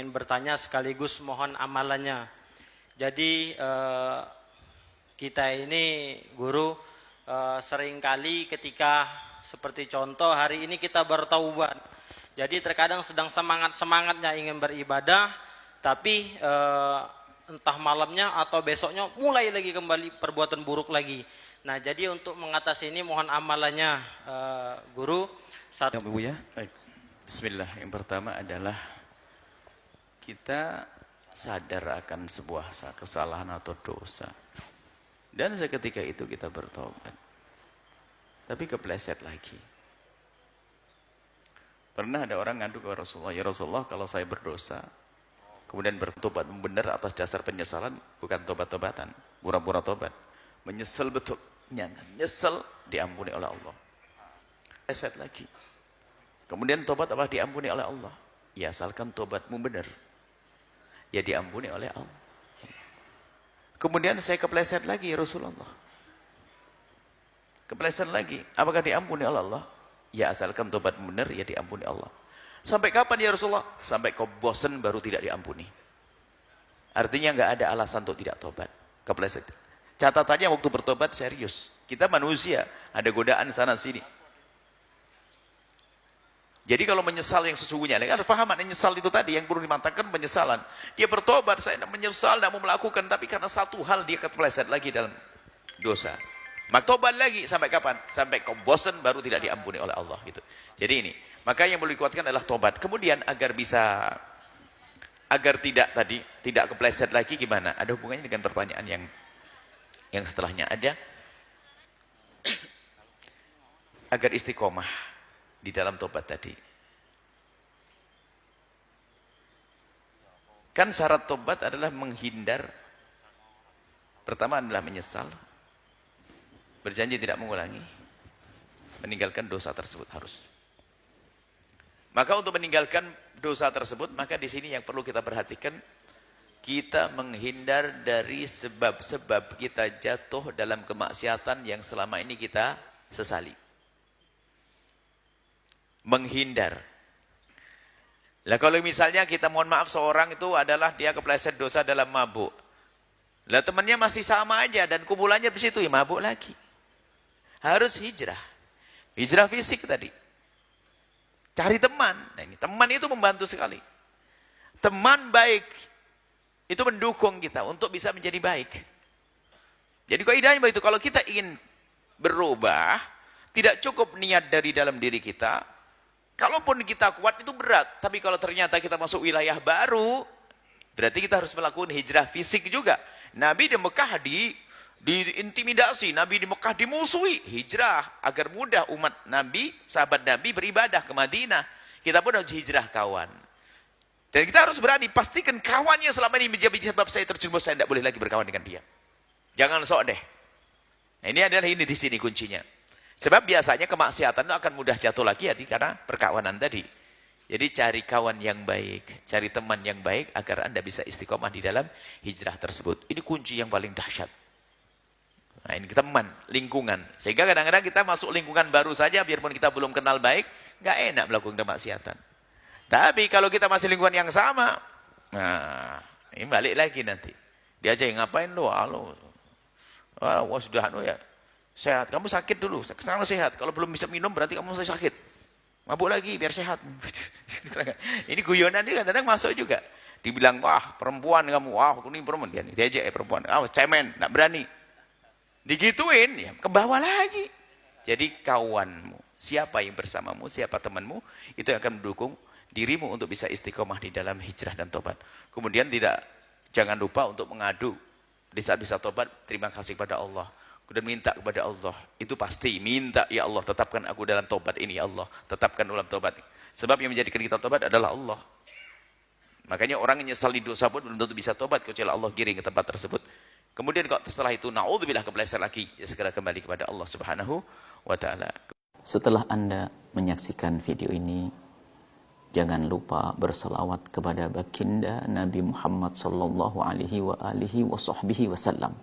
ingin bertanya sekaligus mohon amalannya. Jadi kita ini guru seringkali ketika seperti contoh hari ini kita bertaubat. Jadi terkadang sedang semangat-semangatnya ingin beribadah, tapi entah malamnya atau besoknya mulai lagi kembali perbuatan buruk lagi. Nah, jadi untuk mengatasi ini mohon amalannya guru. Satu. Ibu ya. Baik. Bismillah. Yang pertama adalah kita sadar akan sebuah kesalahan atau dosa. Dan seketika itu kita bertobat. Tapi kepleset lagi. Pernah ada orang ngadu ke Rasulullah, ya Rasulullah, kalau saya berdosa, kemudian bertobat benar atas dasar penyesalan, bukan tobat-tobatan, pura-pura tobat. Menyesal betul, nyesel diampuni oleh Allah. Kepleset lagi. Kemudian tobat apa diampuni oleh Allah? Ya asalkan tobatmu benar. Ya diampuni oleh Allah. Kemudian saya kepleset lagi ya Rasulullah. Kepleset lagi. Apakah diampuni oleh Allah? Ya asalkan tobatmu benar, ya diampuni Allah. Sampai kapan ya Rasulullah? Sampai kau bosan baru tidak diampuni. Artinya nggak ada alasan untuk tidak tobat. Kepleset. Catatannya waktu bertobat serius. Kita manusia, ada godaan sana sini. Jadi kalau menyesal yang sesungguhnya, kan fahaman menyesal itu tadi yang perlu dimantapkan penyesalan. Dia bertobat, saya menyesal, tidak mau melakukan, tapi karena satu hal dia kepleset lagi dalam dosa. Maka tobat lagi sampai kapan? Sampai kau bosan baru tidak diampuni oleh Allah gitu. Jadi ini, maka yang perlu dikuatkan adalah tobat. Kemudian agar tidak kepleset lagi gimana? Ada hubungannya dengan pertanyaan yang setelahnya ada. Agar istiqomah di dalam tobat tadi. Kan syarat tobat adalah menghindar. Pertama adalah menyesal. Berjanji tidak mengulangi. Meninggalkan dosa tersebut harus. Maka untuk meninggalkan dosa tersebut, maka di sini yang perlu kita perhatikan, kita menghindar dari sebab-sebab kita jatuh dalam kemaksiatan yang selama ini kita sesali. Menghindar. Lah kalau misalnya kita mohon maaf seorang itu adalah dia kepleset dosa dalam mabuk. Lah temannya masih sama aja dan kumpulannya di situ ya mabuk lagi. Harus hijrah. Hijrah fisik tadi. Cari teman. Nah ini teman itu membantu sekali. Teman baik itu mendukung kita untuk bisa menjadi baik. Jadi kaidahnya begitu, kalau kita ingin berubah, tidak cukup niat dari dalam diri kita. Kalaupun kita kuat itu berat, tapi kalau ternyata kita masuk wilayah baru, berarti kita harus melakukan hijrah fisik juga. Nabi di Mekah diintimidasi, Nabi di Mekah dimusuhi, hijrah agar mudah umat Nabi, sahabat Nabi beribadah ke Madinah. Kita pun harus hijrah kawan. Dan kita harus berani pastikan kawannya selama ini menjadi sebab saya terjerumus, saya tidak boleh lagi berkawan dengan dia. Jangan sok deh. Nah, ini di sini kuncinya. Sebab biasanya kemaksiatan itu akan mudah jatuh lagi ya karena perkawanan tadi. Jadi cari kawan yang baik, cari teman yang baik agar Anda bisa istiqomah di dalam hijrah tersebut. Ini kunci yang paling dahsyat. Nah, ini teman, lingkungan. Sehingga kadang-kadang kita masuk lingkungan baru saja biarpun kita belum kenal baik, nggak enak melakukan kemaksiatan. Tapi kalau kita masih lingkungan yang sama, nah, ini balik lagi nanti. Dia aja yang ngapain lu? Wah, sudah ya. Sehat, kamu sakit dulu, sekarang sehat. Kalau belum bisa minum berarti kamu masih sakit. Mabuk lagi biar sehat. Ini guyonan dia kadang-kadang masuk juga. Dibilang, wah perempuan kamu, wah ini perempuan. Dia aja perempuan, cemen, gak berani. Digituin, ya ke bawah lagi. Jadi kawanmu, siapa yang bersamamu, siapa temanmu, itu yang akan mendukung dirimu untuk bisa istiqomah di dalam hijrah dan tobat. Kemudian jangan lupa untuk mengadu. Di saat bisa tobat, terima kasih kepada Allah. Kemudian minta kepada Allah. Itu pasti. Minta, ya Allah, tetapkan aku dalam tobat ini, ya Allah. Tetapkan dalam tobat. Sebab yang menjadikan kita tobat adalah Allah. Makanya orang yang nyesal di dosa pun belum tentu bisa tobat kecuali Allah giring ke tempat tersebut. Kemudian kalau setelah itu, na'udzubillah kepleset lagi, ya segera kembali kepada Allah Subhanahu wa Ta'ala. Setelah Anda menyaksikan video ini, jangan lupa berselawat kepada baginda Nabi Muhammad sallallahu alaihi wa alihi wa sahbihi wasallam.